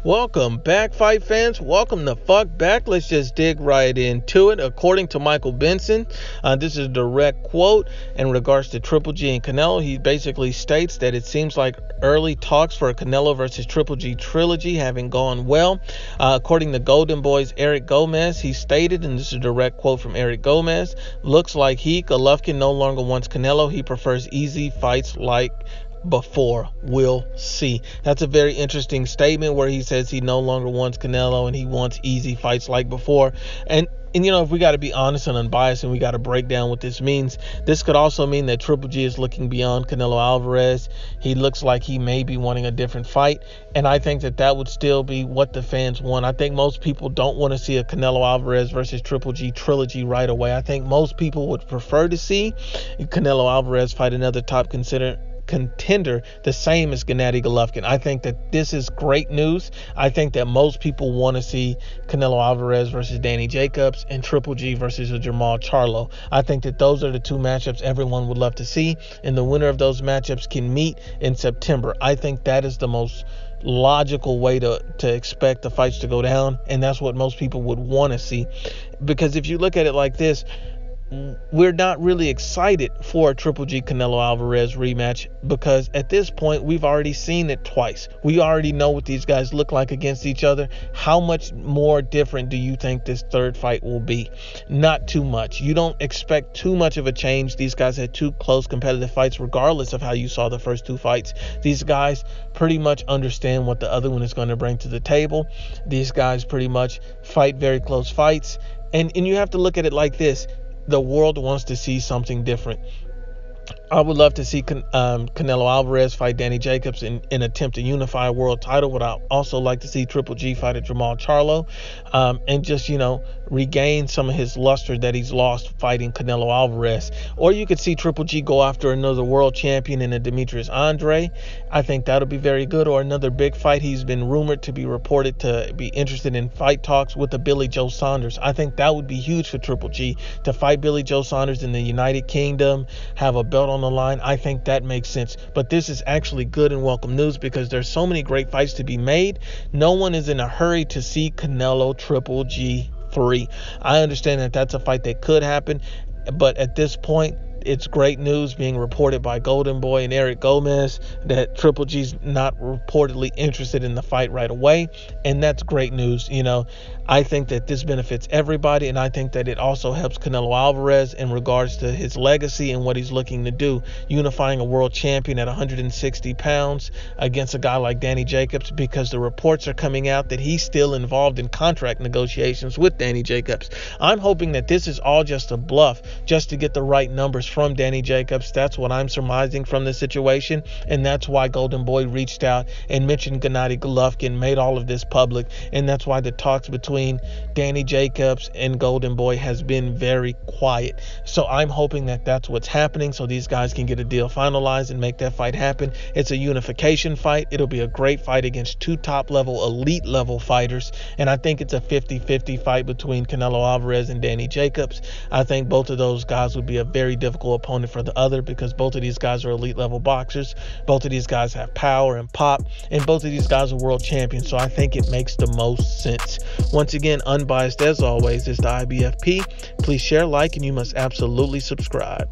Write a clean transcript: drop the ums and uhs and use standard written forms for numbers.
Welcome back, fight fans. Welcome the fuck back. Let's just dig right into it. According to Michael Benson, this is a direct quote in regards to Triple G and Canelo. He basically states that it seems like early talks for a Canelo versus Triple G trilogy haven't gone well. According to Golden Boy's Eric Gomez, he stated, and this is a direct quote from Eric Gomez, looks like Golovkin no longer wants Canelo. He prefers easy fights like before. We'll see. That's a very interesting statement where he says he no longer wants Canelo and he wants easy fights like before. And you know, if we got to be honest and unbiased and we got to break down what this means, this could also mean that Triple G is looking beyond Canelo Alvarez. He looks like he may be wanting a different fight, and I think that would still be what the fans want. I think most people don't want to see a Canelo Alvarez versus Triple G trilogy right away. I think most people would prefer to see Canelo Alvarez fight another top contender the same as Gennady Golovkin. I think that this is great news. I think that most people want to see Canelo Alvarez versus Danny Jacobs and Triple G versus Jamal Charlo. I think that those are the two matchups everyone would love to see, and the winner of those matchups can meet in September. I think that is the most logical way to expect the fights to go down, and that's what most people would want to see. Because if you look at it like this, we're not really excited for a Triple G Canelo Alvarez rematch because at this point we've already seen it twice. We already know what these guys look like against each other. How much more different do you think this third fight will be? Not too much. You don't expect too much of a change. These guys had two close competitive fights regardless of how you saw the first two fights. These guys pretty much understand what the other one is going to bring to the table. These guys pretty much fight very close fights, and you have to look at it like this. The world wants to see something different. I would love to see Canelo Alvarez fight Danny Jacobs in attempt to unify a world title. Would I also like to see Triple G fight a Jamal Charlo and just, regain some of his luster that he's lost fighting Canelo Alvarez. Or you could see Triple G go after another world champion in a Demetrius Andre. I think that'll be very good. Or another big fight. He's been rumored to be reported to be interested in fight talks with a Billy Joe Saunders. I think that would be huge for Triple G to fight Billy Joe Saunders in the United Kingdom, have a belt on the line. I think that makes sense. But this is actually good and welcome news because there's so many great fights to be made. No one is in a hurry to see Canelo Triple G 3. I understand that that's a fight that could happen, but at this point it's great news being reported by Golden Boy and Eric Gomez that Triple G's not reportedly interested in the fight right away, and that's great news. I think that this benefits everybody, and I think that it also helps Canelo Alvarez in regards to his legacy and what he's looking to do, unifying a world champion at 160 pounds against a guy like Danny Jacobs, because the reports are coming out that he's still involved in contract negotiations with Danny Jacobs. I'm hoping that this is all just a bluff, just to get the right numbers from Danny Jacobs. That's what I'm surmising from the situation, and that's why Golden Boy reached out and mentioned Gennady Golovkin, made all of this public, and that's why the talks between Danny Jacobs and Golden Boy has been very quiet. So I'm hoping that that's what's happening, so these guys can get a deal finalized and make that fight happen. It's a unification fight. It'll be a great fight against two top-level, elite-level fighters, and I think it's a 50-50 fight between Canelo Alvarez and Danny Jacobs. I think both of those guys would be a very difficult opponent for the other because both of these guys are elite-level boxers. Both of these guys have power and pop, and both of these guys are world champions, so I think it makes the most sense. Once again, Unbiased as always is the Ibfp. Please share, like, and you must absolutely subscribe.